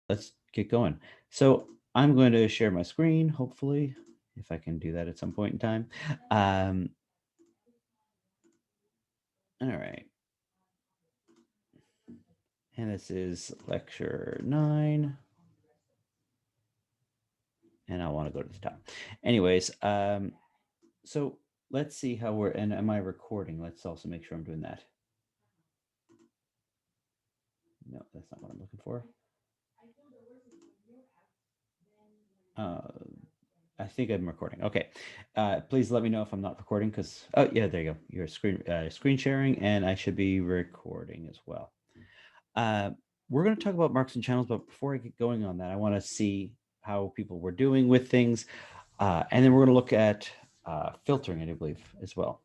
let's get going. So I'm going to share my screen, hopefully, if I can do that at some point in time. Um, all right. And this is lecture 9. And I want to go to the top. Anyways, so let's see how we're, and am I recording? Let's also make sure I'm doing that. No, that's not what I'm looking for. I think I'm recording. Okay. Please let me know if I'm not recording because, oh yeah, there you go. You're screen sharing and I should be recording as well. We're going to talk about marks and channels, but before I get going on that, I want to see how people were doing with things. And then we're going to look at filtering, I believe, as well.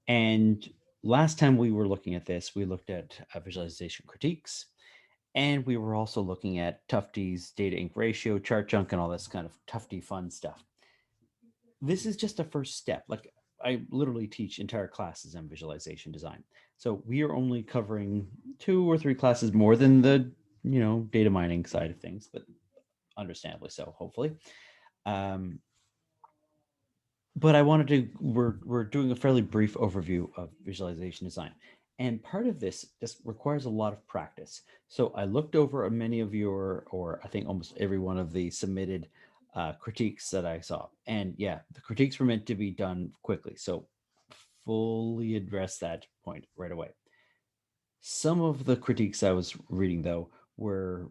And last time we were looking at this, we looked at visualization critiques. And we were also looking at Tufte's data ink ratio, chart chunk, and all this kind of Tufte fun stuff. This is just a first step. Like I literally teach entire classes on visualization design. So we are only covering 2 or 3 classes more than the, data mining side of things, but understandably so, hopefully. But I wanted to, we're doing a fairly brief overview of visualization design. And part of this just requires a lot of practice. So I looked over many of your, or I think almost every one of the submitted critiques that I saw. And yeah, the critiques were meant to be done quickly. So fully address that point right away. Some of the critiques I was reading, though, were,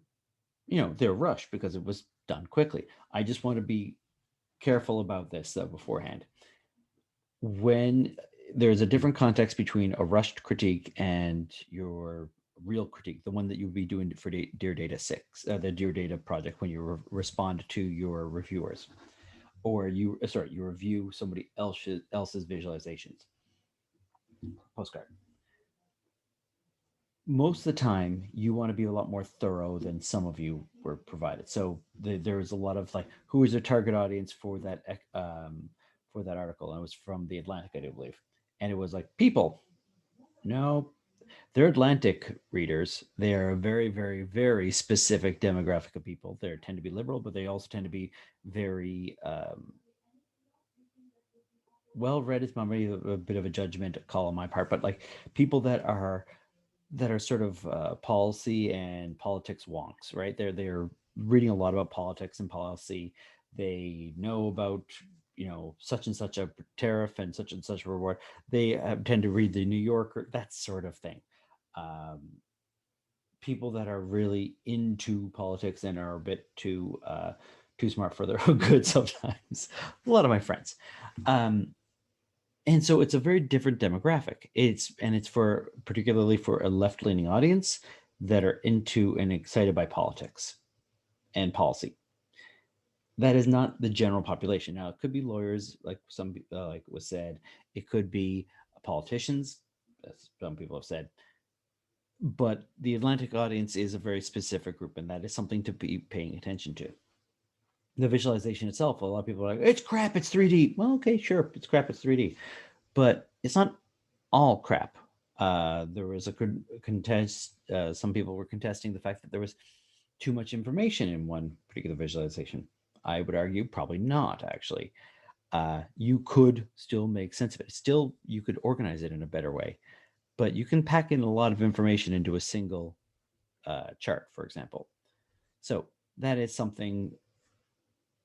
they're rushed because it was done quickly. I just want to be careful about this, though, beforehand. When there's a different context between a rushed critique and your real critique, the one that you'll be doing for Dear Data 6, the Dear Data project, when you respond to your reviewers, or you review somebody else's visualizations. Postcard. Most of the time, you want to be a lot more thorough than some of you were provided. So there was a lot of like, who is the target audience for that article? And it was from the Atlantic, I do believe, and it was like people. No, they're Atlantic readers. They are a very, very, very specific demographic of people. They tend to be liberal, but they also tend to be very well read. Is maybe a bit of a judgment call on my part, but like people that are sort of policy and politics wonks, right? They're reading a lot about politics and policy. They know about such and such a tariff and such a reward. They tend to read the New Yorker, that sort of thing. Um, People that are really into politics and are a bit too smart for their own good sometimes. A lot of my friends. And so it's a very different demographic. It's for particularly for a left-leaning audience that are into and excited by politics and policy. That is not the general population. Now, it could be lawyers, like like was said. It could be politicians, as some people have said. But the Atlantic audience is a very specific group, and that is something to be paying attention to. The visualization itself, a lot of people are like, it's crap, it's 3D. Well, okay, sure, it's crap, it's 3D. But it's not all crap. There was a contest. Some people were contesting the fact that there was too much information in one particular visualization. I would argue probably not, actually. You could still make sense of it. Still, you could organize it in a better way. But you can pack in a lot of information into a single chart, for example. So that is something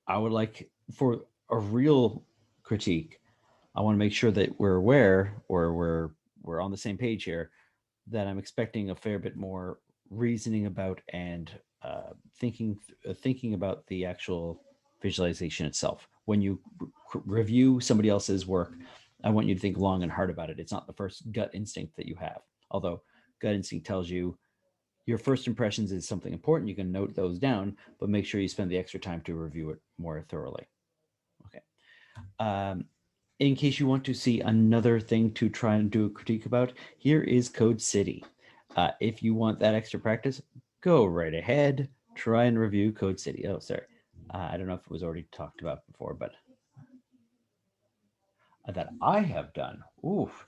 I would like for a real critique. I want to make sure that we're aware, or we're on the same page here, that I'm expecting a fair bit more reasoning about and thinking about the actual visualization itself. When you review somebody else's work, I want you to think long and hard about it. It's not the first gut instinct that you have. Although gut instinct tells you your first impressions is something important, you can note those down, but make sure you spend the extra time to review it more thoroughly. Okay. Um, in case you want to see another thing to try and do a critique about, here is Code City. If you want that extra practice, go right ahead, try and review Code City. Oh, sorry. I don't know if it was already talked about before, but that I have done. Oof.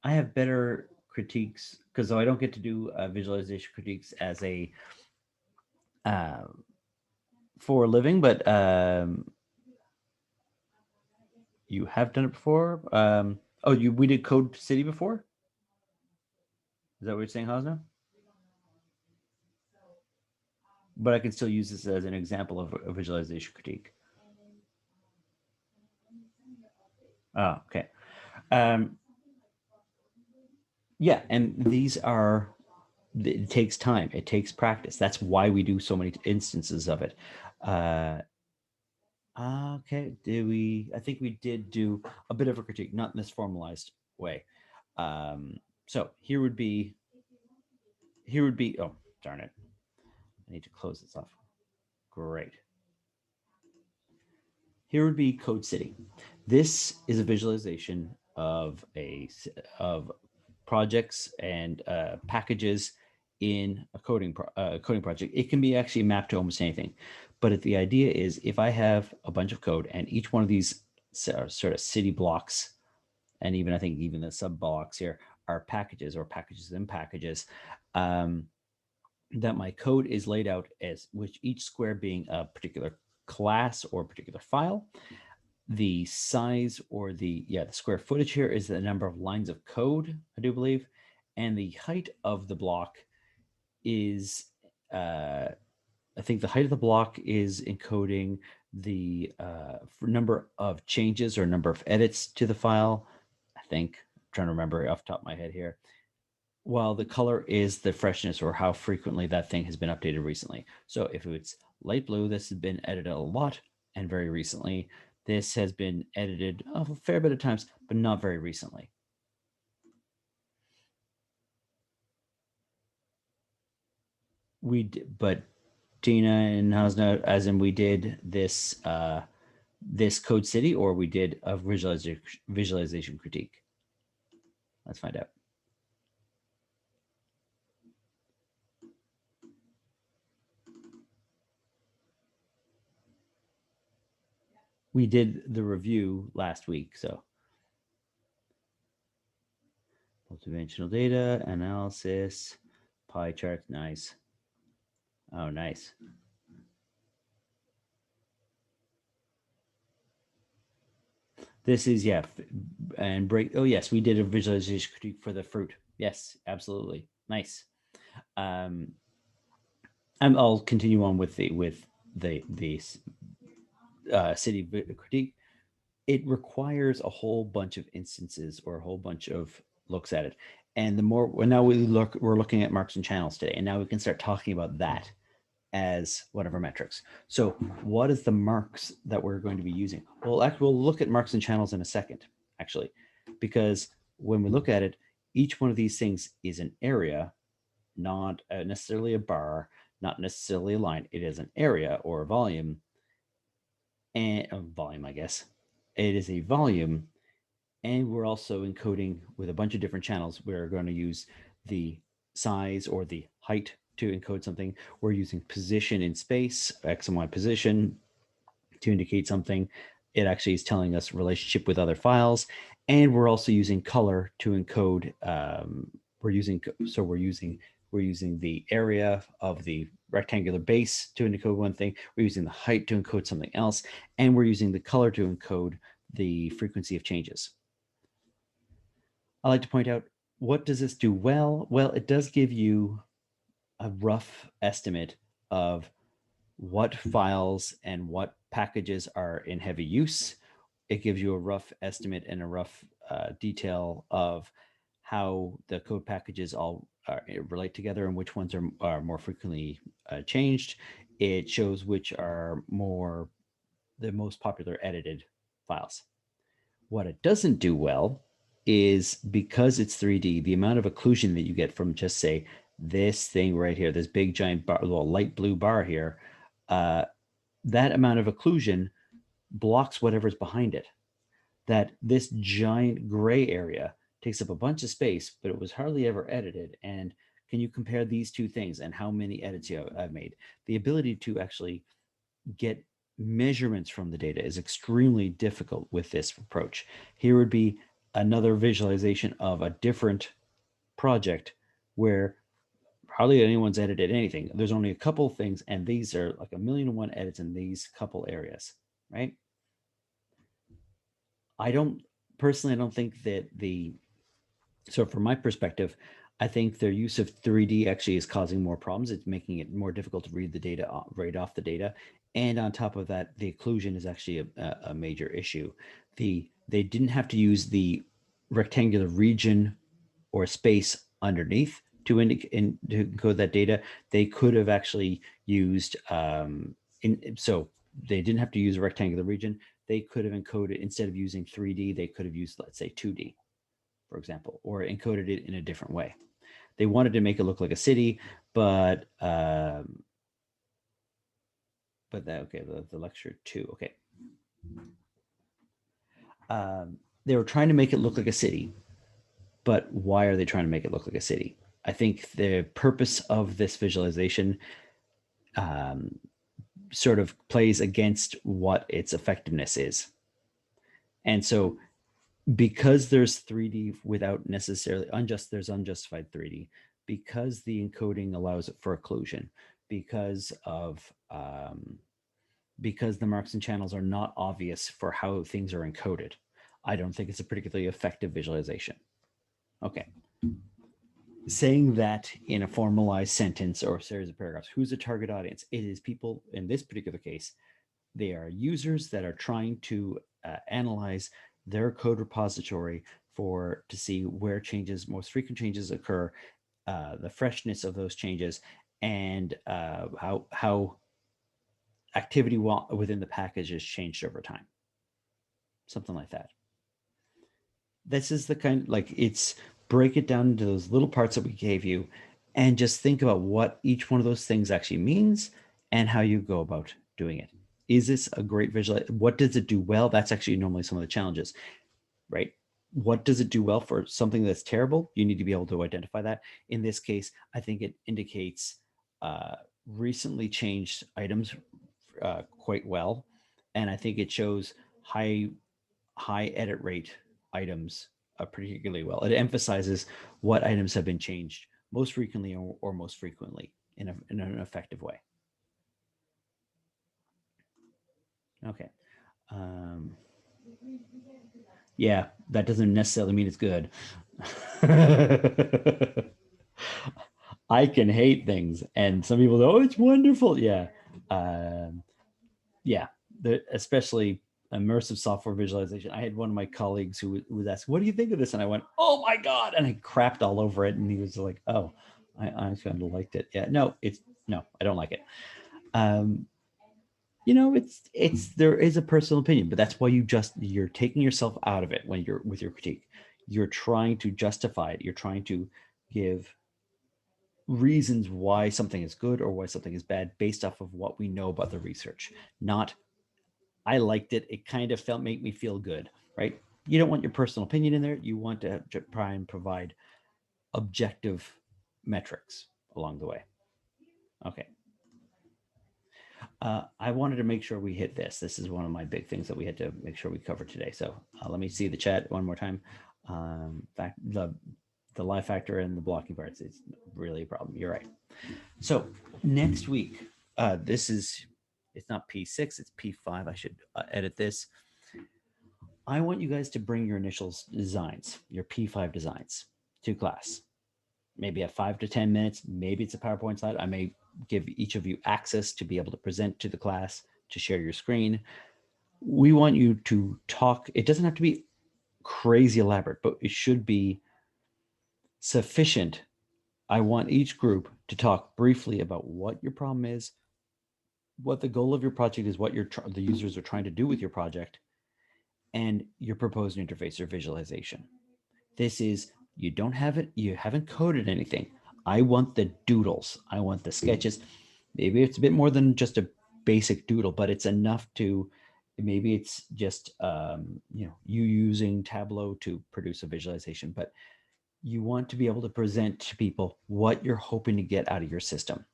I have better critiques because I don't get to do visualization critiques as a for a living, but you have done it before. Oh, we did Code City before. Is that what you're saying, Hasna? But I can still use this as an example of a visualization critique. Oh, okay. Um, yeah, and these are, it takes time, it takes practice. That's why we do so many instances of it. Okay, I think we did do a bit of a critique, not in this formalized way. So oh, darn it. I need to close this off. Great. Here would be Code City. This is a visualization of projects and packages in a coding project. It can be actually mapped to almost anything, but the idea is if I have a bunch of code and each one of these sort of city blocks, and even I think even the sub blocks here are packages or packages and packages. That my code is laid out as which each square being a particular class or particular file. The size or the square footage here is the number of lines of code, I do believe, and the height of the block is I think the height of the block is encoding the number of changes or number of edits to the file. I think I'm trying to remember off the top of my head here. While the color is the freshness or how frequently that thing has been updated recently. So if it's light blue, this has been edited a lot and very recently. This has been edited a fair bit of times, but not very recently. But Tina and Hasna, as in we did this this Code City, or we did a visualization critique. Let's find out. We did the review last week, so multidimensional data analysis, pie charts, nice. Oh, nice. This is and break. Oh yes, we did a visualization critique for the fruit. Yes, absolutely, nice. Um, I'll continue on with the city critique. It requires a whole bunch of instances or a whole bunch of looks at it. And the more well, now we're looking at marks and channels today, and now we can start talking about that as one of our metrics. So what is the marks that we're going to be using? Well, actually, we'll look at marks and channels in a second, actually, because when we look at it, each one of these things is an area, not necessarily a bar, not necessarily a line. It is an area or a volume, and a volume, I guess. It is a volume, and we're also encoding with a bunch of different channels. We're going to use the size or the height to encode something. We're using position in space, X and Y position, to indicate something. It actually is telling us relationship with other files. And we're also using color to encode. We're using the area of the rectangular base to encode one thing. We're using the height to encode something else. And we're using the color to encode the frequency of changes. I like to point out, what does this do well? Well, it does give you a rough estimate of what files and what packages are in heavy use. It gives you a rough estimate and a rough detail of how the code packages all relate together and which ones are more frequently changed. It shows which are the most popular edited files. What it doesn't do well is, because it's 3D, the amount of occlusion that you get from just say this thing right here, this big giant bar, little light blue bar here, that amount of occlusion blocks whatever's behind it. That this giant gray area takes up a bunch of space, but it was hardly ever edited. And can you compare these two things and how many edits I've made? The ability to actually get measurements from the data is extremely difficult with this approach. Here would be another visualization of a different project where hardly anyone's edited anything. There's only a couple of things, and these are like 1,000,001 edits in these couple areas, right? I don't think that so from my perspective, I think their use of 3D actually is causing more problems. It's making it more difficult to read the data right off the data. And on top of that, the occlusion is actually a major issue. They didn't have to use the rectangular region or space underneath to encode that data. They could have actually used, so they didn't have to use a rectangular region. They could have encoded, instead of using 3D, they could have used, let's say, 2D, for example, or encoded it in a different way. They wanted to make it look like a city, but that, okay, the lecture 2, okay. They were trying to make it look like a city, but why are they trying to make it look like a city? I think the purpose of this visualization sort of plays against what its effectiveness is. And so because there's 3D without necessarily there's unjustified 3D, because the encoding allows it for occlusion, because the marks and channels are not obvious for how things are encoded, I don't think it's a particularly effective visualization. Okay. Saying that in a formalized sentence or a series of paragraphs, who's the target audience? It is people, in this particular case, they are users that are trying to analyze their code repository to see where most frequent changes occur, the freshness of those changes, and how activity within the package has changed over time. Something like that. This is the kind, like, it's break it down into those little parts that we gave you and just think about what each one of those things actually means and how you go about doing it. Is this a great visual? What does it do well? That's actually normally some of the challenges, right? What does it do well for something that's terrible? You need to be able to identify that. In this case, I think it indicates recently changed items quite well. And I think it shows high edit rate items particularly well. It emphasizes what items have been changed most frequently or most frequently in an effective way. Okay. Yeah, that doesn't necessarily mean it's good. I can hate things, and some people go, "Oh, it's wonderful." Yeah, yeah. Especially immersive software visualization. I had one of my colleagues who was asking, "What do you think of this?" And I went, "Oh my god!" And I crapped all over it, and he was like, "Oh, I kind of liked it." Yeah, no, I don't like it. There is a personal opinion, but that's why you're taking yourself out of it when you're with your critique. You're trying to justify it. You're trying to give reasons why something is good or why something is bad based off of what we know about the research. Not, I liked it. It kind of made me feel good, right? You don't want your personal opinion in there. You want to try and provide objective metrics along the way. Okay. I wanted to make sure we hit this. This is one of my big things that we had to make sure we cover today. So let me see the chat one more time. The live factor and the blocking parts is really a problem. You're right. So next week, it's not P6, it's P5. I should edit this. I want you guys to bring your initial designs, your P5 designs, to class. Maybe at 5 to 10 minutes. Maybe it's a PowerPoint slide. I may give each of you access to be able to present to the class, to share your screen. We want you to talk. It doesn't have to be crazy elaborate, but it should be sufficient. I want each group to talk briefly about what your problem is, what the goal of your project is, what the users are trying to do with your project, and your proposed interface or visualization. This is, you don't have it, you haven't coded anything. I want the doodles. I want the sketches. Maybe it's a bit more than just a basic doodle, but it's enough to, maybe it's just you using Tableau to produce a visualization, but you want to be able to present to people what you're hoping to get out of your system.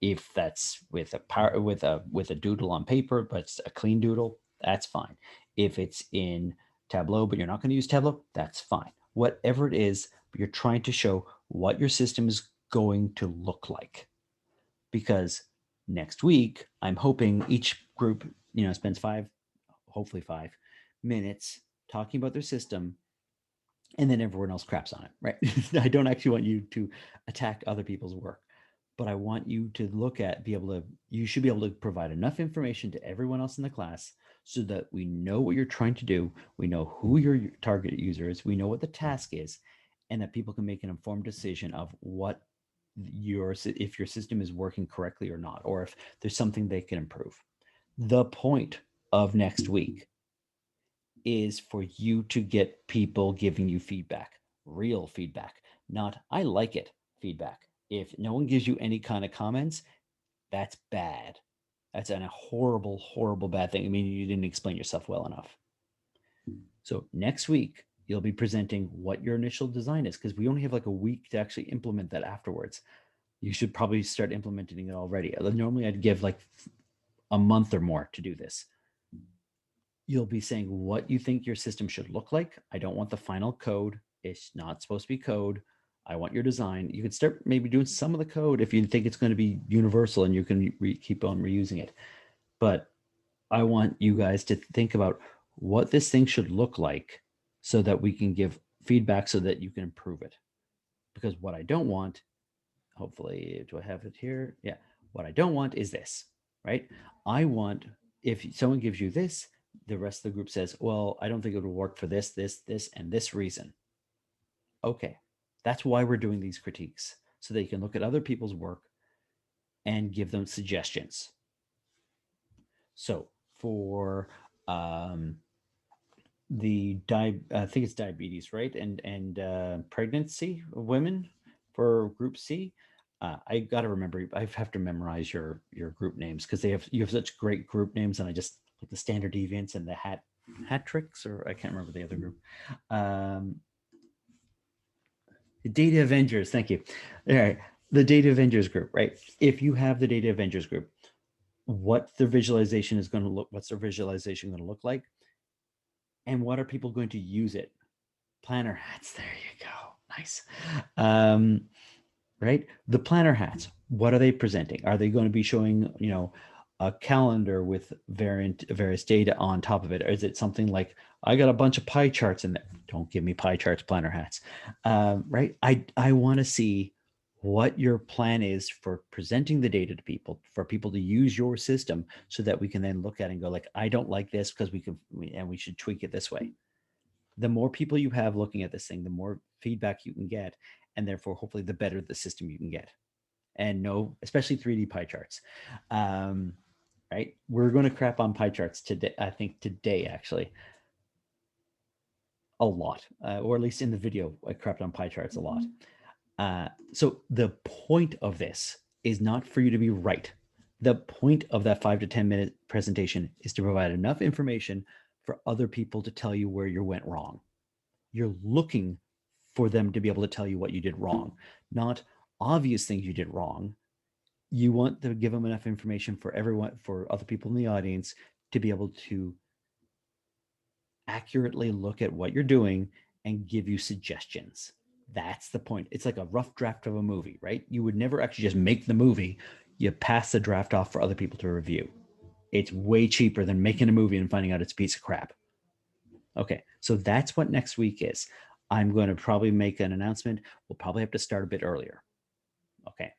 If that's with a doodle on paper, but it's a clean doodle, that's fine. If it's in Tableau, but you're not going to use Tableau, that's fine. Whatever it is, you're trying to show what your system is going to look like. Because next week, I'm hoping each group, spends hopefully 5 minutes talking about their system, and then everyone else craps on it, right? I don't actually want you to attack other people's work, but I want you to you should be able to provide enough information to everyone else in the class so that we know what you're trying to do, we know who your target user is, we know what the task is, and that people can make an informed decision of if your system is working correctly or not, or if there's something they can improve. The point of next week is for you to get people giving you feedback, real feedback, not "I like it" feedback. If no one gives you any kind of comments, that's bad. That's a horrible, horrible bad thing. I mean, you didn't explain yourself well enough. So next week, you'll be presenting what your initial design is, because we only have like a week to actually implement that afterwards. You should probably start implementing it already. Normally, I'd give like a month or more to do this. You'll be saying what you think your system should look like. I don't want the final code. It's not supposed to be code. I want your design. You can start maybe doing some of the code if you think it's going to be universal and you can keep on reusing it. But I want you guys to think about what this thing should look like so that we can give feedback so that you can improve it. Because what I don't want, hopefully, do I have it here? Yeah. What I don't want is this, right? I want, if someone gives you this, the rest of the group says, well, I don't think it will work for this, and this reason. Okay. That's why we're doing these critiques, so that you can look at other people's work and give them suggestions. So for I think it's diabetes, right? And pregnancy of women for group C. I got to remember. I have to memorize your group names because you have such great group names, and I just like the standard deviants and the hat tricks, or I can't remember the other group. The Data Avengers. Thank you. All right, the Data Avengers group, right? If you have the Data Avengers group, what's their visualization going to look like, and what are people going to use it? Planner hats. There you go. Nice. Right? The planner hats. What are they presenting? Are they going to be showing, a calendar with various data on top of it? Or is it something like, I got a bunch of pie charts in there? Don't give me pie charts, planner hats. Right? I want to see what your plan is for presenting the data to people, for people to use your system, so that we can then look at it and go like, I don't like this because we should tweak it this way. The more people you have looking at this thing, the more feedback you can get, and therefore hopefully the better the system you can get. And especially 3D pie charts. Right? We're going to crap on pie charts today. I think today actually a lot, or at least in the video, I crapped on pie charts a lot. So the point of this is not for you to be right. The point of that 5 to 10 minute presentation is to provide enough information for other people to tell you where you went wrong. You're looking for them to be able to tell you what you did wrong, not obvious things you did wrong. You want to give them enough information for other people in the audience to be able to accurately look at what you're doing and give you suggestions. That's the point. It's like a rough draft of a movie, right? You would never actually just make the movie. You pass the draft off for other people to review. It's way cheaper than making a movie and finding out it's a piece of crap. Okay, so that's what next week is. I'm going to probably make an announcement. We'll probably have to start a bit earlier. Okay,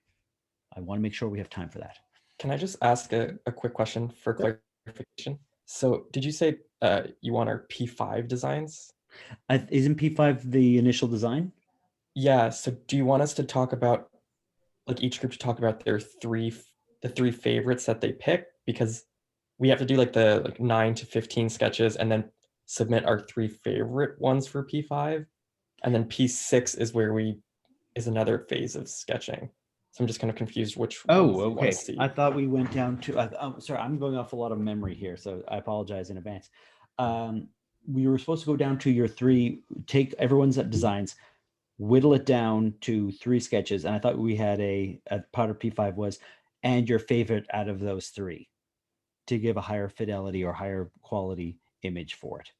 I want to make sure we have time for that. Can I just ask a quick question for clarification? So did you say you want our P5 designs? Isn't P5 the initial design? Yeah, so do you want us to talk about, like each group to talk about the three favorites that they pick? Because we have to do like the 9 to 15 sketches and then submit our 3 favorite ones for P5. And then P6 is another phase of sketching. So I'm just kind of confused which ones you want to see. I thought we went down to, sorry, I'm going off a lot of memory here, so I apologize in advance. We were supposed to go down to your 3, take everyone's designs, whittle it down to 3 sketches. And I thought we had a part of P5 was, and your favorite out of those 3 to give a higher fidelity or higher quality image for it.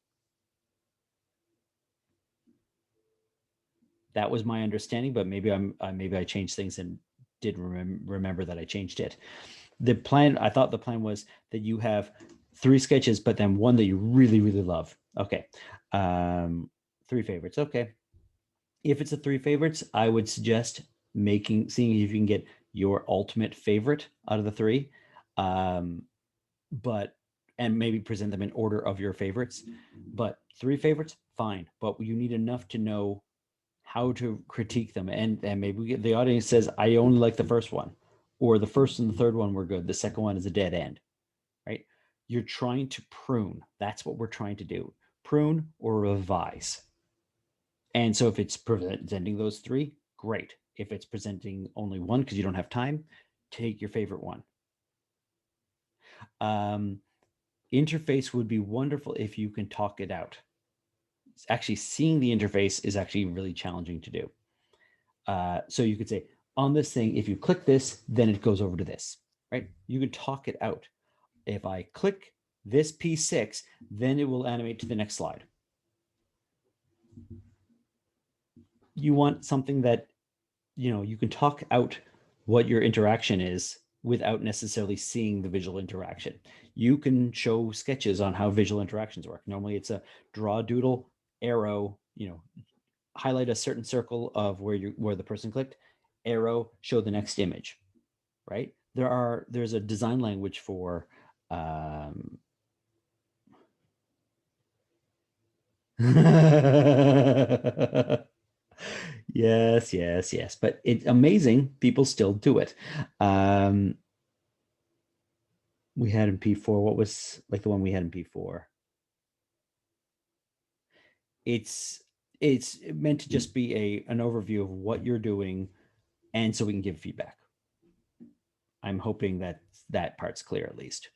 That was my understanding, but maybe maybe I changed things and didn't remember that I changed it. The plan, I thought the plan was that you have 3 sketches, but then one that you really, really love. Okay. 3 favorites. Okay. If it's a 3 favorites, I would suggest seeing if you can get your ultimate favorite out of the 3. But and maybe present them in order of your favorites. But 3 favorites, fine. But you need enough to know how to critique them. And maybe the audience says, I only like the first one, or the first and the third one were good. The second one is a dead end, right? You're trying to prune. That's what we're trying to do. Prune or revise. And so if it's presenting those 3, great. If it's presenting only one because you don't have time, take your favorite one. Interface would be wonderful if you can talk it out. Actually, seeing the interface is actually really challenging to do. So you could say, on this thing, if you click this, then it goes over to this, right? You can talk it out. If I click this P6, then it will animate to the next slide. You want something that, you can talk out what your interaction is without necessarily seeing the visual interaction. You can show sketches on how visual interactions work. Normally it's a draw doodle, arrow, highlight a certain circle of where the person clicked, arrow, show the next image, right? There's a design language for yes, but it's amazing people still do it. We had in P4, what was like the one we had in P4? It's meant to just be an overview of what you're doing, and so we can give feedback. I'm hoping that part's clear at least.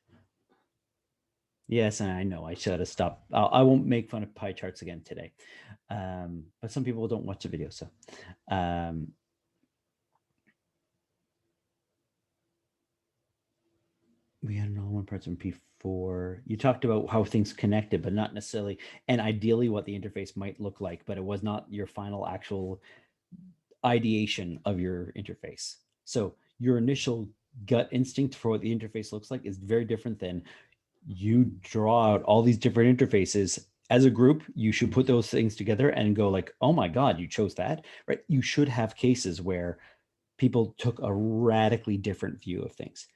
Yes, I know I should have stopped. I won't make fun of pie charts again today. But some people don't watch the video, so we had an all-in parts in P4. You talked about how things connected, but not necessarily, and ideally what the interface might look like, but it was not your final actual ideation of your interface. So your initial gut instinct for what the interface looks like is very different than you draw out all these different interfaces. As a group, you should put those things together and go like, oh my God, you chose that, right? You should have cases where people took a radically different view of things.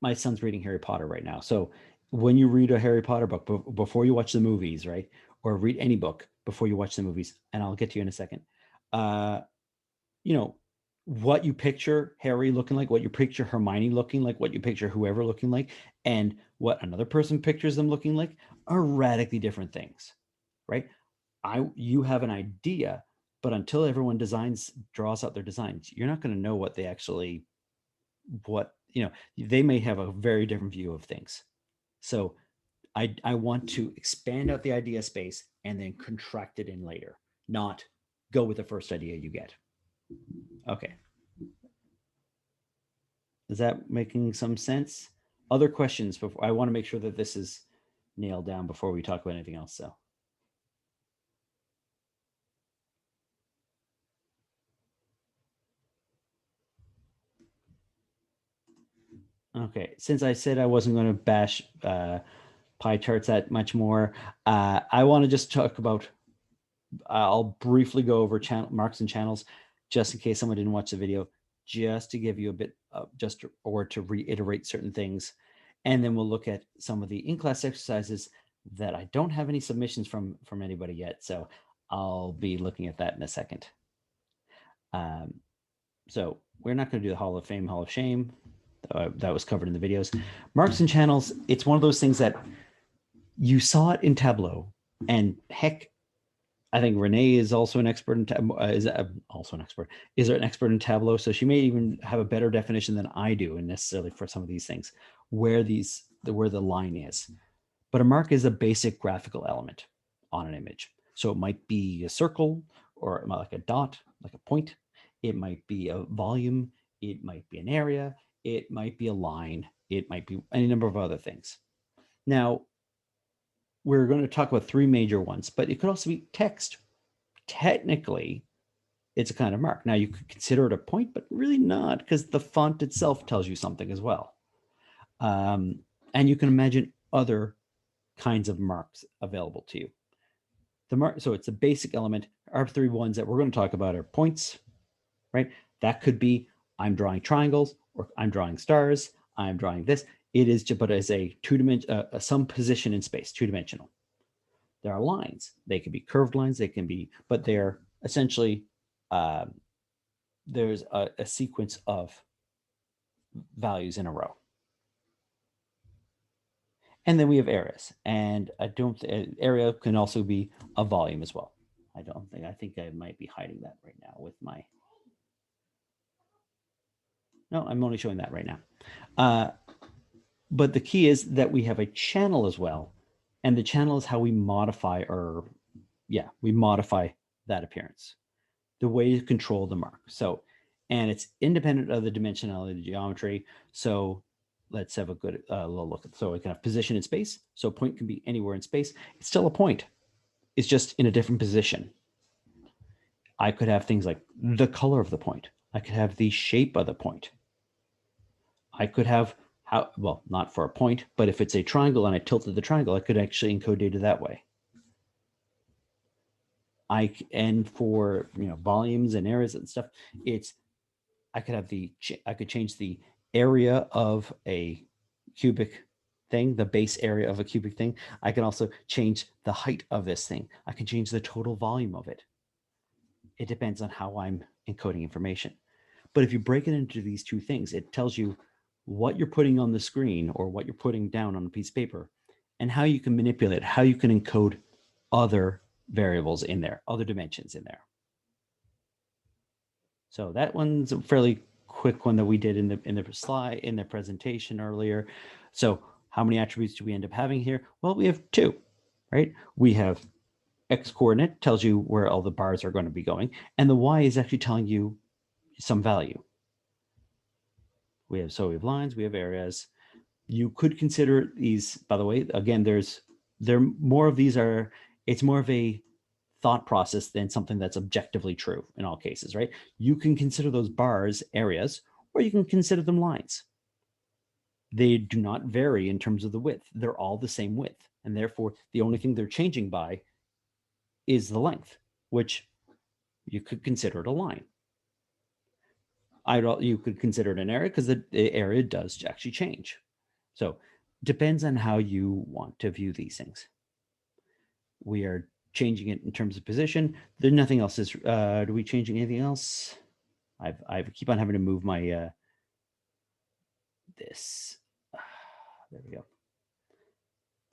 My son's reading Harry Potter right now. So when you read a Harry Potter book, before you watch the movies, right? Or read any book before you watch the movies, and I'll get to you in a second. What you picture Harry looking like, what you picture Hermione looking like, what you picture whoever looking like, and what another person pictures them looking like are radically different things, right? You have an idea, but until everyone draws out their designs, you're not going to know what they actually, they may have a very different view of things. So I want to expand out the idea space and then contract it in later, not go with the first idea you get. Okay. Is that making some sense? Other questions before I want to make sure that this is nailed down before we talk about anything else. So. Okay, since I said I wasn't going to bash pie charts that much more, I want to just talk about, I'll briefly go over marks and channels, just in case someone didn't watch the video, just to give you a bit, or to reiterate certain things. And then we'll look at some of the in-class exercises that I don't have any submissions from anybody yet. So I'll be looking at that in a second. So we're not going to do the Hall of Fame, Hall of Shame. That was covered in the videos. Marks and channels, it's one of those things that you saw it in Tableau, and heck, I think Renee is also an expert in is also an expert. Is an expert in Tableau, so she may even have a better definition than I do, and necessarily for some of these things, where the line is. But a mark is a basic graphical element on an image. So it might be a circle, or like a dot, like a point. It might be a volume. It might be an area. It might be a line. It might be any number of other things. Now, we're going to talk about 3 major ones, but it could also be text. technically it's a kind of mark. Now you could consider it a point, but really not, because the font itself tells you something as well. And you can imagine other kinds of marks available to you. The mark, so it's a basic element. Our three ones that we're going to talk about are points, right? That could be I'm drawing triangles, or I'm drawing stars, I'm drawing this. It is just, but as a two-dimensional, some position in space, two-dimensional. There are lines. They can be curved lines. They can be, but they're essentially, there's a sequence of values in a row. And then we have areas, and I don't, area can also be a volume as well. I think I might be hiding that right now with my, no, I'm only showing that right now. But the key is that we have a channel as well. And the channel is how we modify, or we modify that appearance, the way to control the mark. So, and it's independent of the dimensionality of the geometry. So let's have a good little look at, so we can have position in space. So a point can be anywhere in space. It's still a point. It's just in a different position. I could have things like the color of the point. I could have the shape of the point. I could have how, well, not for a point, but if it's a triangle and I tilted the triangle, I could actually encode data that way. And for, volumes and areas and stuff, I could change the area of a cubic thing, the base area of a cubic thing. I can also change the height of this thing. I can change the total volume of it. It depends on how I'm encoding information. But if you break it into these two things, it tells you what you're putting on the screen or what you're putting down on a piece of paper, and how you can manipulate, how you can encode other variables in there, other dimensions in there. So that one's a fairly quick one that we did in the slide, in the presentation earlier. So how many attributes do we end up having here? Well, we have two, right? We have X coordinate, tells you where all the bars are going to be going, and the Y is actually telling you some value. We have lines, we have areas. You could consider these, by the way, again, more of these are, it's more of a thought process than something that's objectively true in all cases, right? You can consider those bars areas, or you can consider them lines. They do not vary in terms of the width. They're all the same width. And therefore, the only thing they're changing by is the length, which you could consider it a line. You could consider it an area because the area does actually change. So depends on how you want to view these things. We are changing it in terms of position. There's nothing else. Do we changing anything else? I keep on having to move my this. There we go.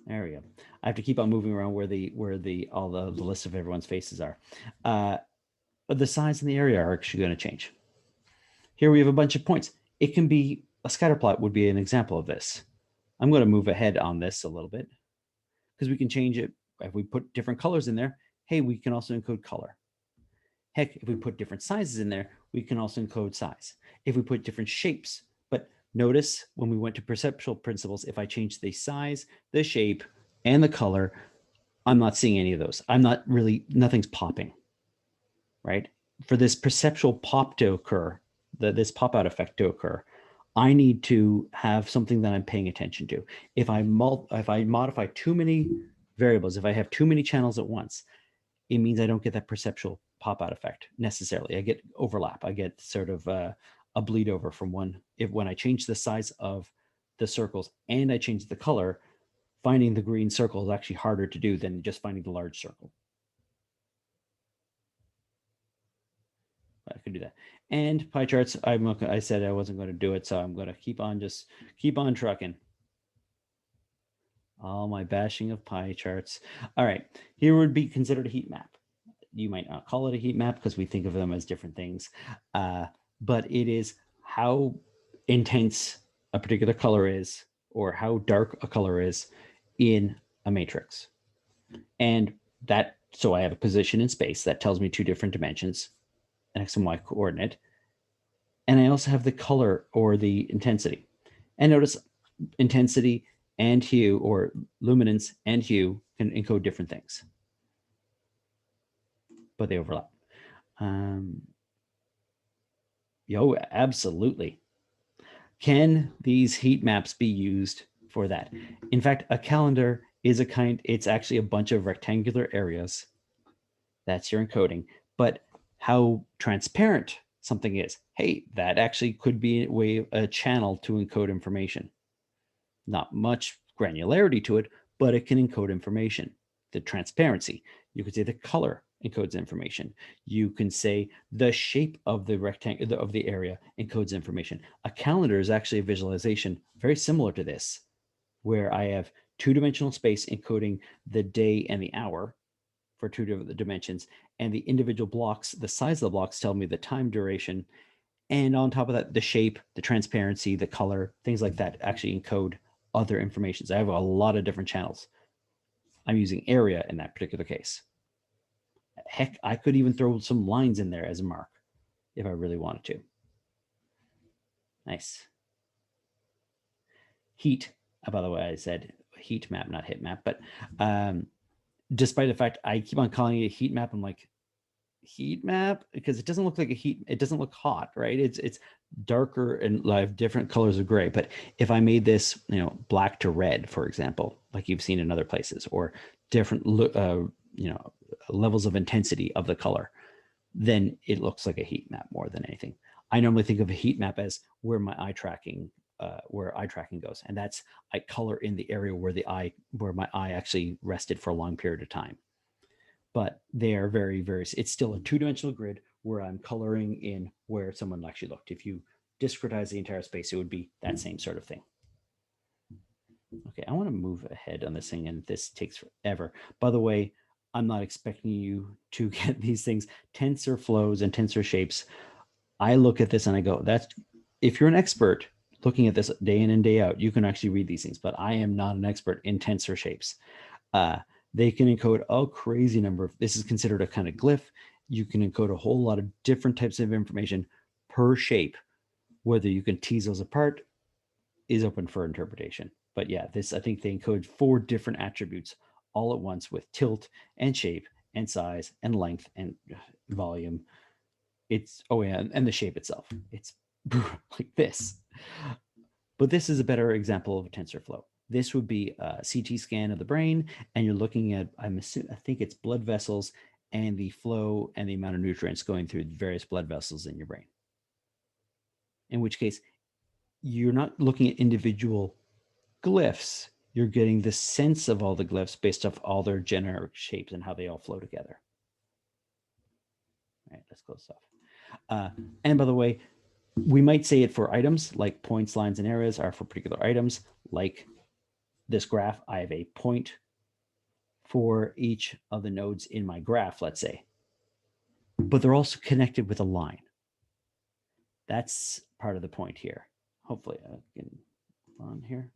There we go. I have to keep on moving around where all the list of everyone's faces are. The size and the area are actually going to change. Here we have a bunch of points. It can be a scatter plot would be an example of this. I'm going to move ahead on this a little bit because we can change it. If we put different colors in there, hey, we can also encode color. Heck, if we put different sizes in there, we can also encode size. If we put different shapes, but notice when we went to perceptual principles, if I change the size, the shape, and the color, I'm not seeing any of those. Nothing's popping, right? For this perceptual pop to occur, this pop out effect to occur, I need to have something that I'm paying attention to. If I modify too many variables, if I have too many channels at once, it means I don't get that perceptual pop out effect necessarily. I get overlap. I get sort of a bleed over from when I change the size of the circles and I change the color, finding the green circle is actually harder to do than just finding the large circle. I could do that. And pie charts, I said I wasn't going to do it, so I'm going to keep on trucking. All my bashing of pie charts. All right, here would be considered a heat map. You might not call it a heat map because we think of them as different things, but it is how intense a particular color is or how dark a color is in a matrix. And so I have a position in space that tells me two different dimensions, an X and Y coordinate. And I also have the color or the intensity. And notice intensity and hue, or luminance and hue, can encode different things. but they overlap. Yo, absolutely. Can these heat maps be used for that? In fact, a calendar is it's actually a bunch of rectangular areas. That's your encoding. But how transparent something is, hey, that actually could be a channel to encode information. Not much granularity to it, but it can encode information. The transparency, you could say the color encodes information. You can say the shape of the rectangle of the area encodes information. A calendar is actually a visualization very similar to this, where I have two-dimensional space encoding the day and the hour for two different dimensions, and the individual blocks, the size of the blocks tell me the time duration, and on top of that, the shape, the transparency, the color, things like that actually encode other informations. I have a lot of different channels. I'm using area in that particular case. Heck, I could even throw some lines in there as a mark if I really wanted to. Nice. Heat, by the way, I said heat map, not hit map, but despite the fact I keep on calling it a heat map, I'm like, heat map? Because it doesn't look like a heat, it doesn't look hot, right? It's darker and I have different colors of gray. But if I made this, black to red, for example, like you've seen in other places, or different, levels of intensity of the color, then it looks like a heat map more than anything. I normally think of a heat map as where my eye tracking goes, and that's I color in the area where my eye actually rested for a long period of time. But they are very, very, it's still a two-dimensional grid where I'm coloring in where someone actually looked. If you discretize the entire space, it would be that same sort of thing. Okay, I want to move ahead on this thing, and this takes forever. By the way, I'm not expecting you to get these things, tensor flows and tensor shapes. I look at this and I go, if you're an expert looking at this day in and day out, you can actually read these things, but I am not an expert in tensor shapes. They can encode a crazy number of, this is considered a kind of glyph. You can encode a whole lot of different types of information per shape. Whether you can tease those apart is open for interpretation. But yeah, I think they encode 4 different attributes all at once with tilt and shape and size and length and volume. And the shape itself. It's like this. But this is a better example of a TensorFlow. This would be a CT scan of the brain, and you're looking at, I think it's blood vessels and the flow and the amount of nutrients going through various blood vessels in your brain. In which case, you're not looking at individual glyphs. You're getting the sense of all the glyphs based off all their generic shapes and how they all flow together. All right, let's close off. And by the way, we might say it for items like points, lines, and areas are for particular items. Like this graph, I have a point for each of the nodes in my graph, let's say. But they're also connected with a line. That's part of the point here. Hopefully I can on here.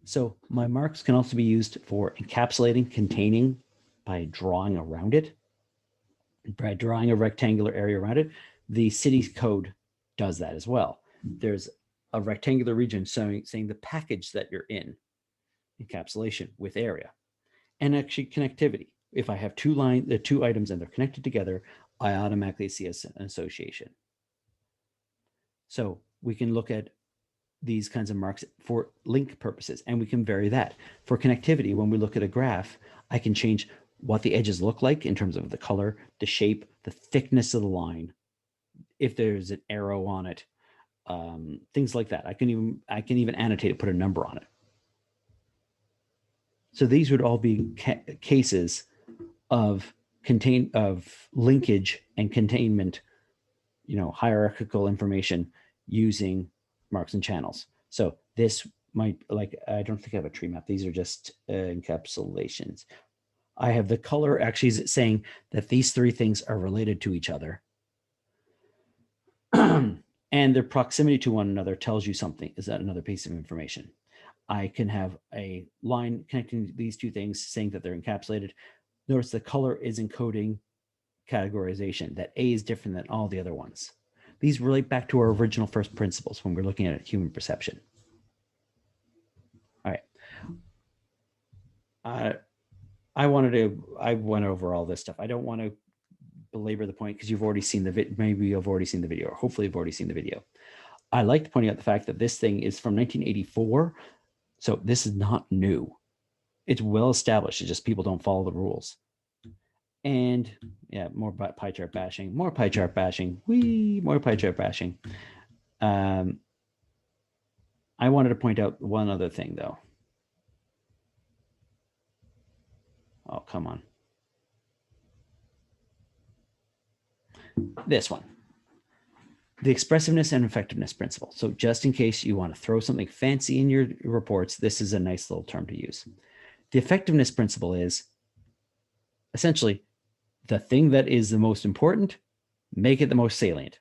So my marks can also be used for encapsulating, containing by drawing around it. By drawing a rectangular area around it. The city's code does that as well. There's a rectangular region saying the package that you're in, encapsulation with area, and actually connectivity. If I have two items and they're connected together, I automatically see an association. So we can look at these kinds of marks for link purposes, and we can vary that. For connectivity, when we look at a graph, I can change what the edges look like in terms of the color, the shape, the thickness of the line, if there's an arrow on it, things like that. I can even annotate it, put a number on it. So these would all be cases of linkage and containment, hierarchical information using marks and channels. So this might, I don't think I have a tree map. These are just encapsulations. I have the color actually saying that these 3 things are related to each other. And their proximity to one another tells you something. Is that another piece of information? I can have a line connecting these 2 things saying that they're encapsulated. Notice the color is encoding categorization, that A is different than all the other ones. These relate back to our original first principles when we're looking at human perception. All right. I went over all this stuff. I don't want to belabor the point because you've already seen maybe you've already seen the video, or hopefully you've already seen the video. I like pointing out the fact that this thing is from 1984. So this is not new. It's well established. It's just people don't follow the rules. And yeah, more pie chart bashing, more pie chart bashing, more pie chart bashing. I wanted to point out one other thing though. Oh, come on. This one. The expressiveness and effectiveness principle. So just in case you want to throw something fancy in your reports, this is a nice little term to use. The effectiveness principle is essentially the thing that is the most important, make it the most salient.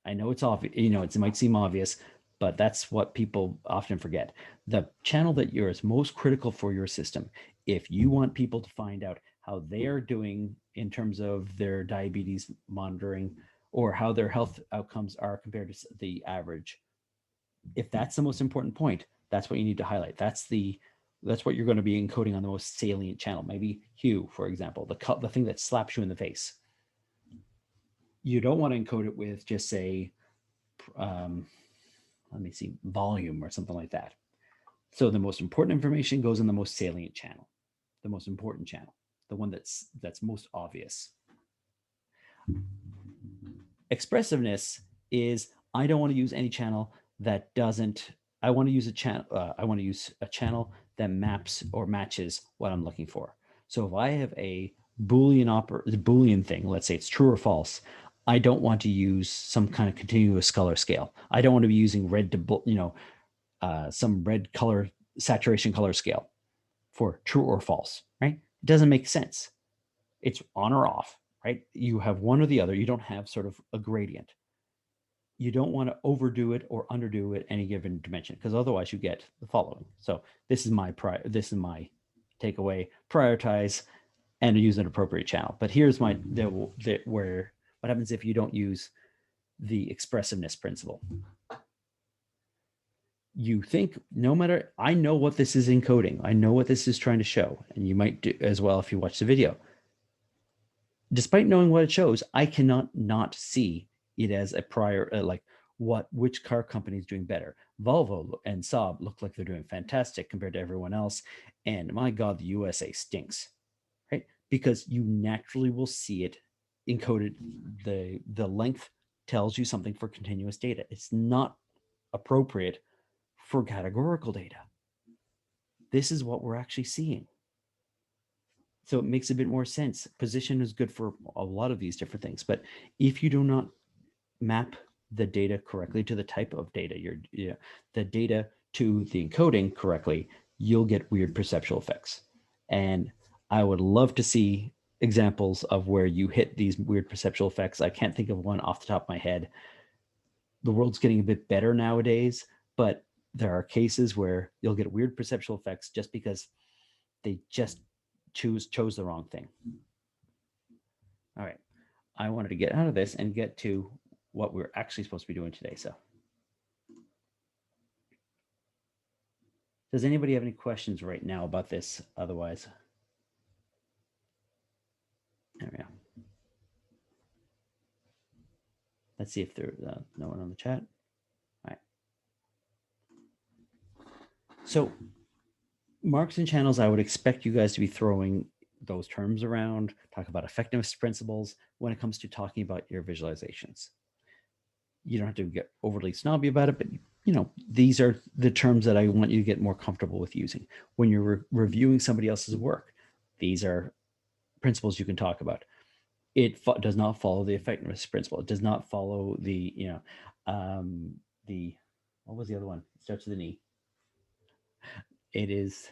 I know it's obvious, it might seem obvious, but that's what people often forget. The channel that is most critical for your system, if you want people to find out how they are doing in terms of their diabetes monitoring or how their health outcomes are compared to the average, if that's the most important point, that's what you need to highlight. That's what you're going to be encoding on the most salient channel. Maybe hue, for example, the thing that slaps you in the face. You don't want to encode it with just say, let me see, volume or something like that. So the most important information goes in the most salient channel, the most important channel, the one that's most obvious. Expressiveness is I don't want to use any channel that doesn't. I want to use a channel. I want to use a channel that maps or matches what I'm looking for. So if I have a Boolean thing, let's say it's true or false, I don't want to use some kind of continuous color scale. I don't want to be using red to some red color saturation color scale for true or false, right? It doesn't make sense. It's on or off, right? You have one or the other. You don't have sort of a gradient. You don't want to overdo it or underdo it any given dimension because otherwise you get the following. So this is my takeaway: prioritize and use an appropriate channel. But here's where what happens if you don't use the expressiveness principle. You think I know what this is encoding. I know what this is trying to show. And you might do as well if you watch the video. Despite knowing what it shows, I cannot not see it as a prior, which car company is doing better. Volvo and Saab look like they're doing fantastic compared to everyone else. And my God, the USA stinks, right? Because you naturally will see it encoded. The length tells you something for continuous data. It's not appropriate for categorical data. This is what we're actually seeing. So it makes a bit more sense. Position is good for a lot of these different things, but if you do not map the data correctly to the type of data, the data to the encoding correctly, you'll get weird perceptual effects. And I would love to see examples of where you hit these weird perceptual effects. I can't think of one off the top of my head. The world's getting a bit better nowadays, but there are cases where you'll get weird perceptual effects just because they just chose the wrong thing. All right. I wanted to get out of this and get to what we're actually supposed to be doing today. So does anybody have any questions right now about this? Otherwise, there we go. Let's see if there's no one on the chat. All right. So marks and channels, I would expect you guys to be throwing those terms around, talk about effectiveness principles when it comes to talking about your visualizations. You don't have to get overly snobby about it, but these are the terms that I want you to get more comfortable with using. When you're reviewing somebody else's work, these are principles you can talk about. It does not follow the effectiveness principle. It does not follow the, what was the other one? It starts with an E. It is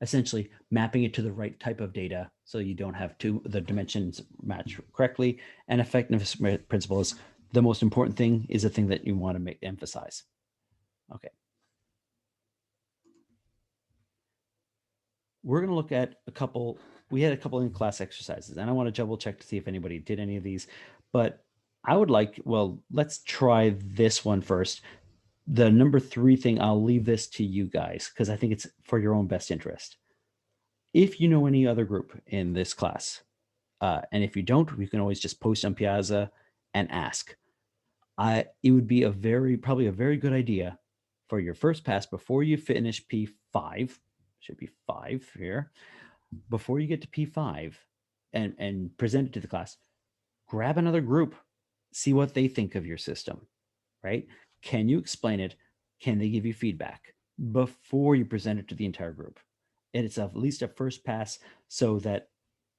essentially mapping it to the right type of data so you don't have the dimensions match correctly. And effectiveness principle is the most important thing is the thing that you want to emphasize. Okay. We're going to look at we had a couple in class exercises, and I want to double check to see if anybody did any of these, but I would let's try this one first. The number 3 thing, I'll leave this to you guys because I think it's for your own best interest. If you know any other group in this class, and if you don't, we can always just post on Piazza and ask. It would be probably a very good idea for your first pass before you finish P5, should be 5 here, before you get to P5 and present it to the class, grab another group, see what they think of your system, right? Can you explain it? Can they give you feedback before you present it to the entire group? And it's at least a first pass so that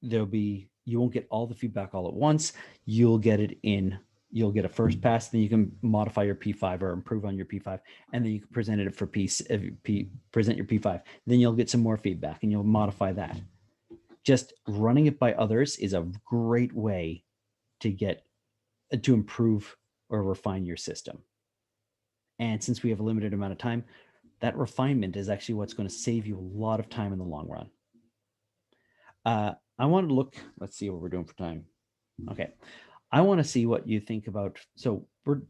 you won't get all the feedback all at once. You'll get a first pass, then you can modify your P5 or improve on your P5, and then you can present it for present your P5. Then you'll get some more feedback and you'll modify that. Just running it by others is a great way to improve or refine your system. And since we have a limited amount of time, that refinement is actually what's going to save you a lot of time in the long run. I want to look, let's see what we're doing for time. Okay. I want to see what you think about, so the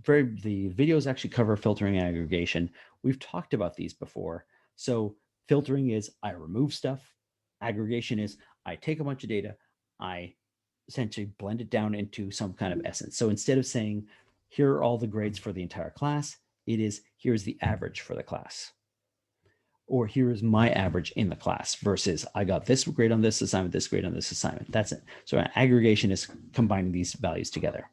videos actually cover filtering and aggregation. We've talked about these before. So filtering is I remove stuff. Aggregation is I take a bunch of data, I essentially blend it down into some kind of essence. So instead of saying, here are all the grades for the entire class, it is, here's the average for the class. Or here is my average in the class versus I got this grade on this assignment, this grade on this assignment. That's it. So an aggregation is combining these values together.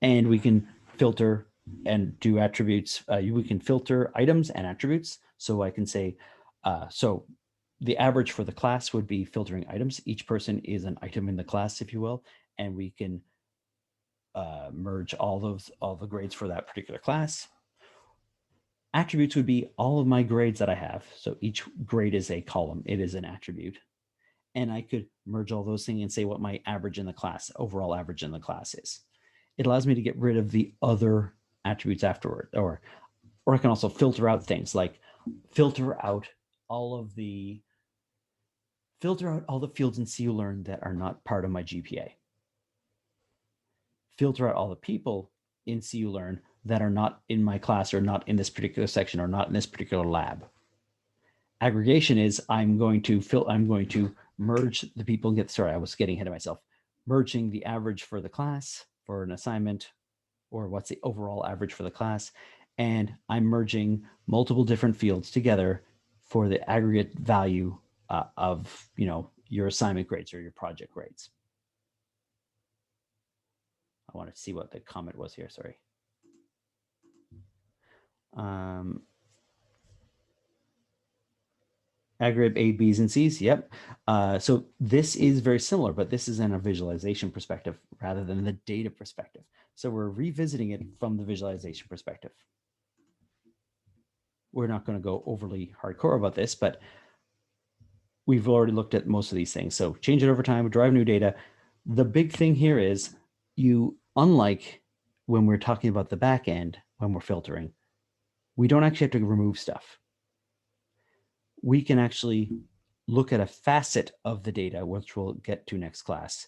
And we can filter and do attributes. We can filter items and attributes. So I can say, so the average for the class would be filtering items. Each person is an item in the class, if you will, and we can merge all the grades for that particular class. Attributes would be all of my grades that I have. So each grade is a column. It is an attribute. And I could merge all those things and say what my average in the class, overall average in the class is. It allows me to get rid of the other attributes afterward. Or I can also filter out things like filter out all the fields in CU Learn that are not part of my GPA. Filter out all the people in CU Learn that are not in my class or not in this particular section or not in this particular lab. Aggregation is I'm going to merge the people and get, sorry, I was getting ahead of myself, merging the average for the class for an assignment, or what's the overall average for the class. And I'm merging multiple different fields together for the aggregate value of, your assignment grades or your project grades. I want to see what the comment was here, sorry. Aggregate A, B's, and C's. Yep. So this is very similar, but this is in a visualization perspective rather than the data perspective. So we're revisiting it from the visualization perspective. We're not going to go overly hardcore about this, but we've already looked at most of these things. So change it over time, drive new data. The big thing here is unlike when we're talking about the back end, when we're filtering, we don't actually have to remove stuff. We can actually look at a facet of the data, which we'll get to next class.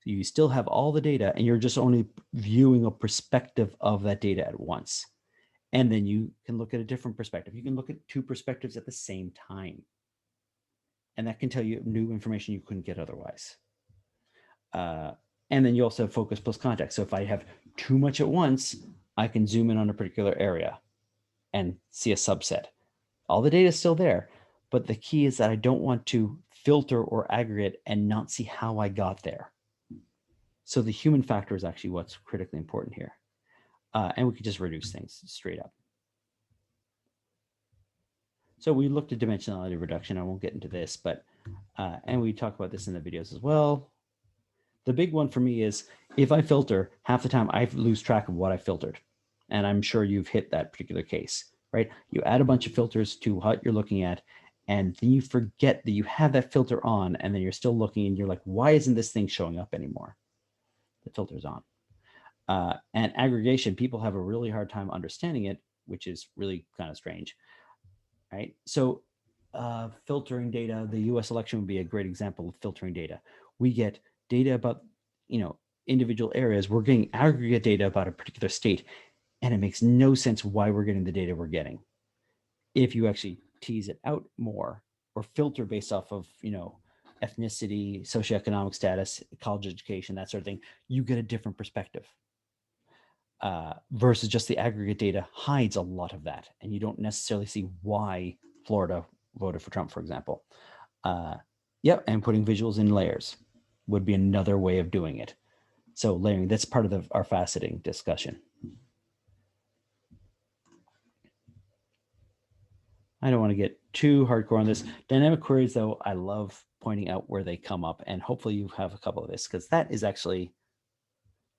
So you still have all the data and you're just only viewing a perspective of that data at once. And then you can look at a different perspective. You can look at two perspectives at the same time. And that can tell you new information you couldn't get otherwise. And then you also have focus plus context. So if I have too much at once, I can zoom in on a particular area and see a subset. All the data is still there, but the key is that I don't want to filter or aggregate and not see how I got there. So the human factor is actually what's critically important here. And we could just reduce things straight up. So we looked at dimensionality reduction. I won't get into this, but, and we talk about this in the videos as well. The big one for me is if I filter, half the time I lose track of what I filtered. And I'm sure you've hit that particular case, right? You add a bunch of filters to what you're looking at, and then you forget that you have that filter on, and then you're still looking and you're like, why isn't this thing showing up anymore? The filter's on. And aggregation, people have a really hard time understanding it, which is really kind of strange, right? So filtering data, the US election would be a great example of filtering data. We get data about, individual areas. We're getting aggregate data about a particular state, and it makes no sense why we're getting the data we're getting. If you actually tease it out more or filter based off of, ethnicity, socioeconomic status, college education, that sort of thing, you get a different perspective. Versus just the aggregate data hides a lot of that, and you don't necessarily see why Florida voted for Trump, for example. And putting visuals in layers would be another way of doing it. So layering, that's part of our faceting discussion. I don't want to get too hardcore on this. Dynamic queries, though, I love pointing out where they come up, and hopefully you have a couple of this, because that is actually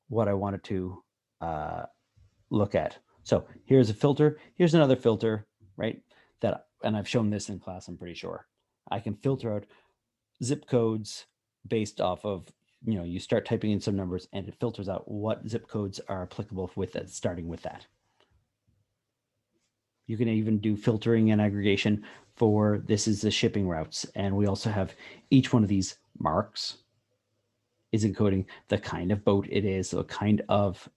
what I wanted to look at. So here's a filter. Here's another filter, right? And I've shown this in class, I'm pretty sure. I can filter out zip codes based off of, you start typing in some numbers and it filters out what zip codes are applicable with it, starting with that. You can even do filtering and aggregation for, this is the shipping routes. And we also have each one of these marks is encoding the kind of boat it is, the kind of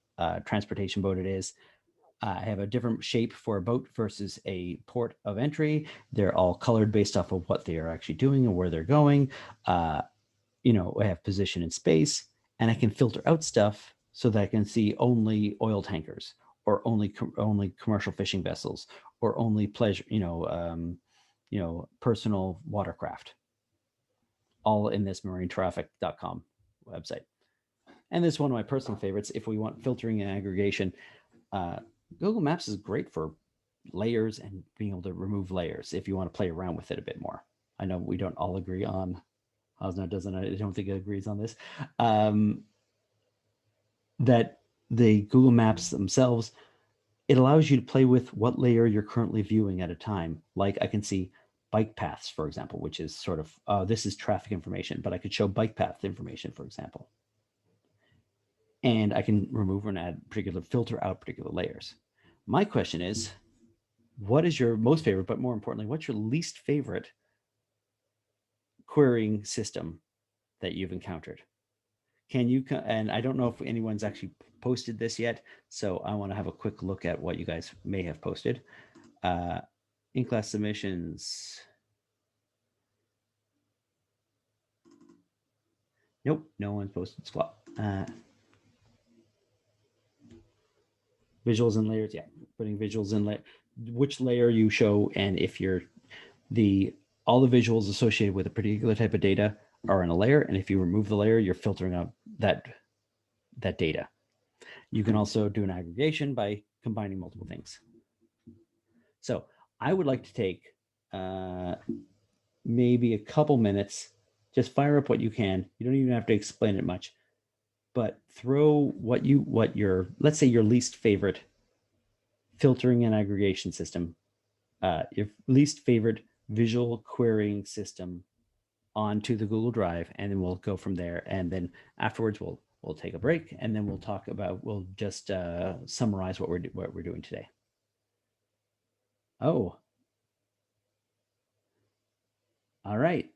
transportation boat it is. I have a different shape for a boat versus a port of entry. They're all colored based off of what they are actually doing and where they're going. I have position in space, and I can filter out stuff so that I can see only oil tankers or only commercial fishing vessels or only pleasure, personal watercraft, all in this marinetraffic.com website. And this is one of my personal favorites. If we want filtering and aggregation, Google Maps is great for layers and being able to remove layers if you want to play around with it a bit more. I know we don't all agree on, Hosna doesn't, I don't think it agrees on this, that the Google Maps themselves, it allows you to play with what layer you're currently viewing at a time. Like I can see bike paths, for example, which is sort of, this is traffic information, but I could show bike path information, for example. And I can remove and add filter out particular layers. My question is, what is your most favorite, but more importantly, what's your least favorite querying system that you've encountered? Can you, and I don't know if anyone's actually posted this yet, so I want to have a quick look at what you guys may have posted. In-class submissions. Nope, no one's posted squat. Visuals and layers, yeah, putting visuals in which layer you show, and if you're all the visuals associated with a particular type of data are in a layer, and if you remove the layer, you're filtering out that data. You can also do an aggregation by combining multiple things. So I would like to take maybe a couple minutes, just fire up what you can. You don't even have to explain it much, but throw what your, let's say your least favorite filtering and aggregation system, your least favorite visual querying system onto the Google Drive, and then we'll go from there. And then afterwards, we'll take a break, and then we'll just summarize what we're doing today. Oh, all right,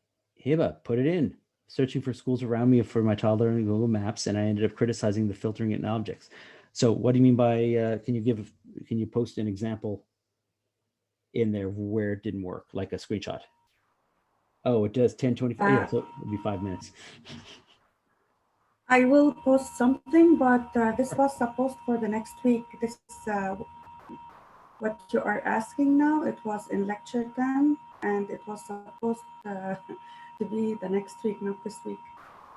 Hiba, put it in. Searching for schools around me for my toddler in Google Maps, and I ended up criticizing the filtering it in objects. So, what do you mean by? Can you post an example in there where it didn't work, like a screenshot? Oh, it does 10:25. Yeah, so it'll be 5 minutes. I will post something, but this was supposed for the next week. This what you are asking now. It was in lecture 10, and it was supposed to be the next week, not this week.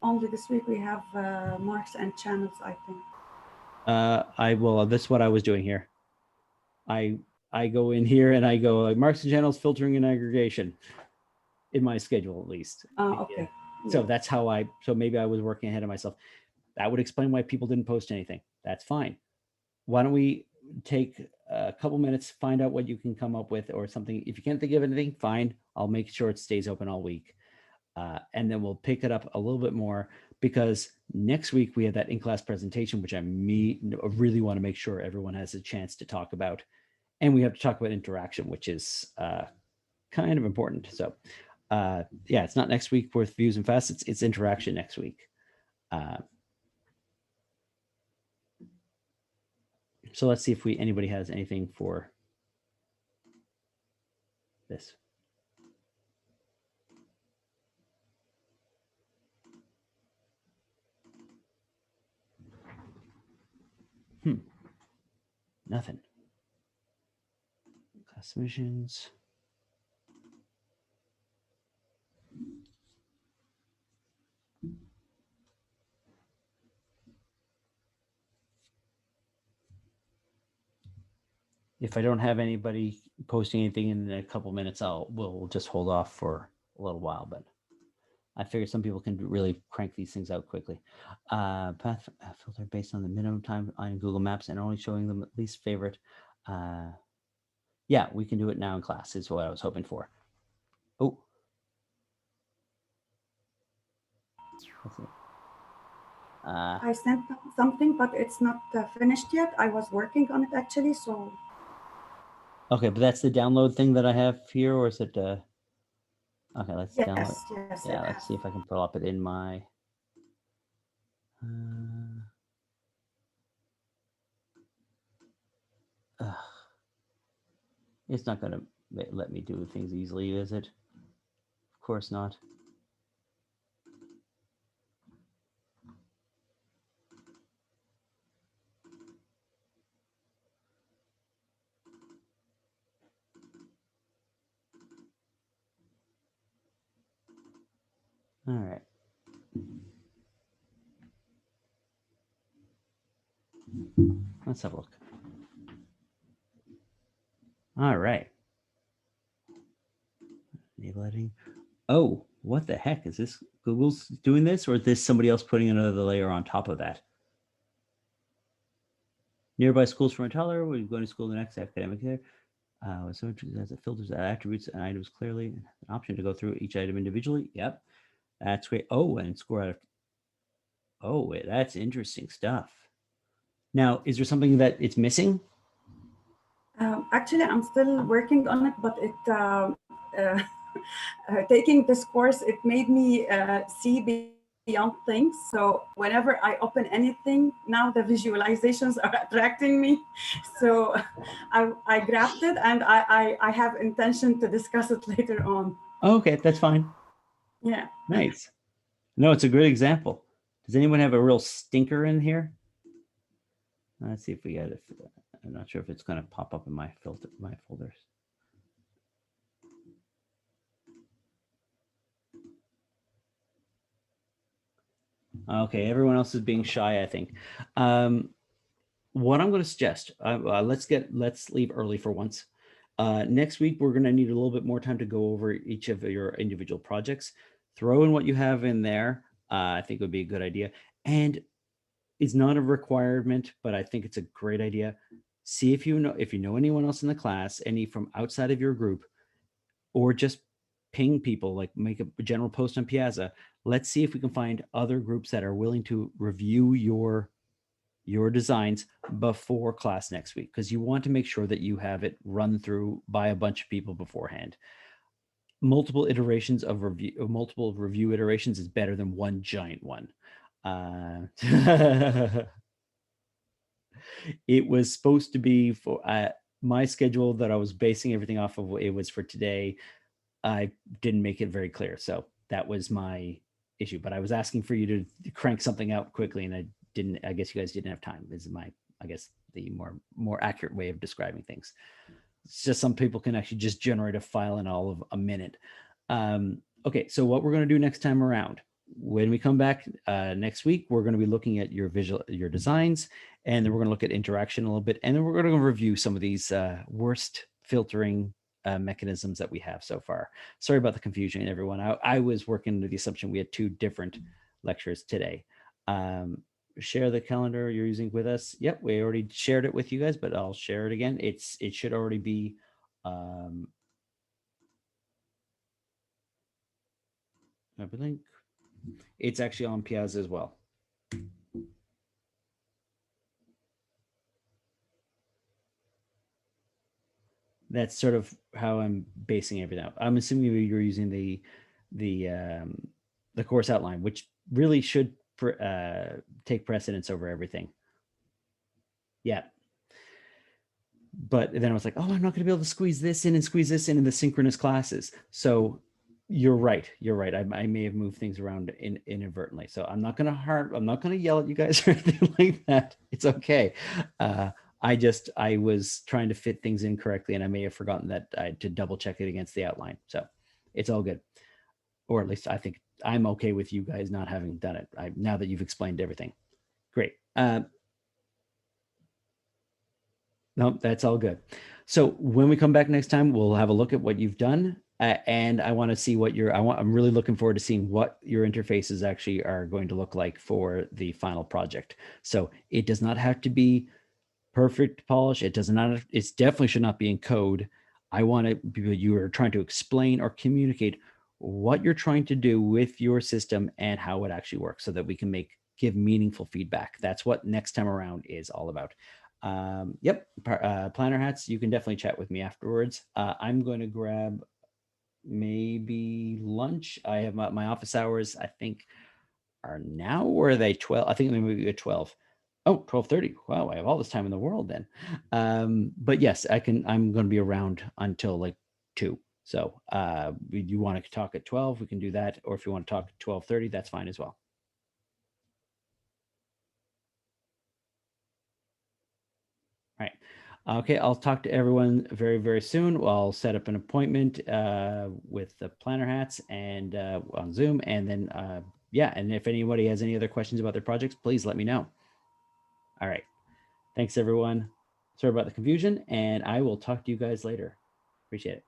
Only this week we have marks and channels, I think. This is what I was doing here. I go in here and I go like marks and channels, filtering and aggregation in my schedule, at least. Okay. So that's how so maybe I was working ahead of myself. That would explain why people didn't post anything. That's fine. Why don't we take a couple minutes, find out what you can come up with or something. If you can't think of anything, fine. I'll make sure it stays open all week. And then we'll pick it up a little bit more, because next week we have that in-class presentation, which I really want to make sure everyone has a chance to talk about. And we have to talk about interaction, which is kind of important. So yeah, it's not next week with views and facets, it's interaction next week. So let's see if anybody has anything for this. Nothing. Class submissions. If I don't have anybody posting anything in a couple minutes, we'll just hold off for a little while. But I figure some people can really crank these things out quickly. Path filter based on the minimum time on Google Maps and only showing them at least favorite. Yeah, we can do it now in class is what I was hoping for. Oh. That's it. I sent something, but it's not finished yet. I was working on it actually, so. Okay, but that's the download thing that I have here, or is it? Okay, let's Yes, download. yes. Yeah, let's see if I can pull up it in my. It's not going to let me do things easily, is it? Of course not. All right. Let's have a look. All right. Enable editing. Oh, what the heck? Is this Google's doing this, or is this somebody else putting another layer on top of that? Nearby schools for Untitled, we're going to school the next academic year. So as it filters attributes and items clearly, an option to go through each item individually. Yep. That's great. Oh, and score out of. Oh, that's interesting stuff. Now, is there something that it's missing? Actually, I'm still working on it, but taking this course, it made me see beyond things. So whenever I open anything, now the visualizations are attracting me. So I grabbed it, and I have intention to discuss it later on. Okay, that's fine. Yeah. Nice. No, it's a great example. Does anyone have a real stinker in here? Let's see if we get it. I'm not sure if it's going to pop up in my folders. Okay, everyone else is being shy, I think. What I'm going to suggest, let's leave early for once. Next week, we're going to need a little bit more time to go over each of your individual projects. Throw in what you have in there. I think would be a good idea. And it's not a requirement, but I think it's a great idea. See if you know anyone else in the class, any from outside of your group, or just ping people, like make a general post on Piazza. Let's see if we can find other groups that are willing to review your designs before class next week, because you want to make sure that you have it run through by a bunch of people beforehand. Multiple review iterations is better than one giant one. It was supposed to be for my schedule that I was basing everything off of. It was for today. I didn't make it very clear, so that was my issue. But I was asking for you to crank something out quickly, and I didn't. I guess you guys didn't have time. Is the more accurate way of describing things. It's just some people can actually just generate a file in all of a minute. Okay, so what we're going to do next time around, when we come back next week, we're going to be looking at your designs, and then we're going to look at interaction a little bit, and then we're going to review some of these worst filtering mechanisms that we have so far. Sorry about the confusion, everyone. I was working under the assumption we had two different lectures today. Share the calendar you're using with us. Yep, we already shared it with you guys, but I'll share it again. It should already be link. It's actually on Piazza as well. That's sort of how I'm basing everything out. I'm assuming you're using the course outline, which really should take precedence over everything. Yeah. But then I was like, oh, I'm not going to be able to squeeze this in and squeeze this in the synchronous classes. So You're right. You're right. I may have moved things around inadvertently. So I'm not I'm not gonna yell at you guys or anything like that. It's okay. I was trying to fit things in correctly, and I may have forgotten that I had to double check it against the outline. So it's all good. Or at least I think I'm okay with you guys not having done it. Now that you've explained everything. Great. No, that's all good. So when we come back next time, we'll have a look at what you've done. And I want to see what I'm really looking forward to seeing what your interfaces actually are going to look like for the final project. So it does not have to be perfect polish. It does not, it's definitely should not be in code. I want to be, you are trying to explain or communicate what you're trying to do with your system and how it actually works so that we can give meaningful feedback. That's what next time around is all about. Yep, planner hats, you can definitely chat with me afterwards. I'm going to grab maybe lunch. I have my office hours, I think, are now, or are they 12? I think maybe at 12. Oh, 12:30. Wow, I have all this time in the world then. But yes, I'm going to be around until like 2. So you want to talk at 12, we can do that. Or if you want to talk at 12:30, that's fine as well. All right. Okay, I'll talk to everyone very, very soon. I'll set up an appointment with the planner hats and on Zoom. And then, yeah, and if anybody has any other questions about their projects, please let me know. All right. Thanks, everyone. Sorry about the confusion, and I will talk to you guys later. Appreciate it.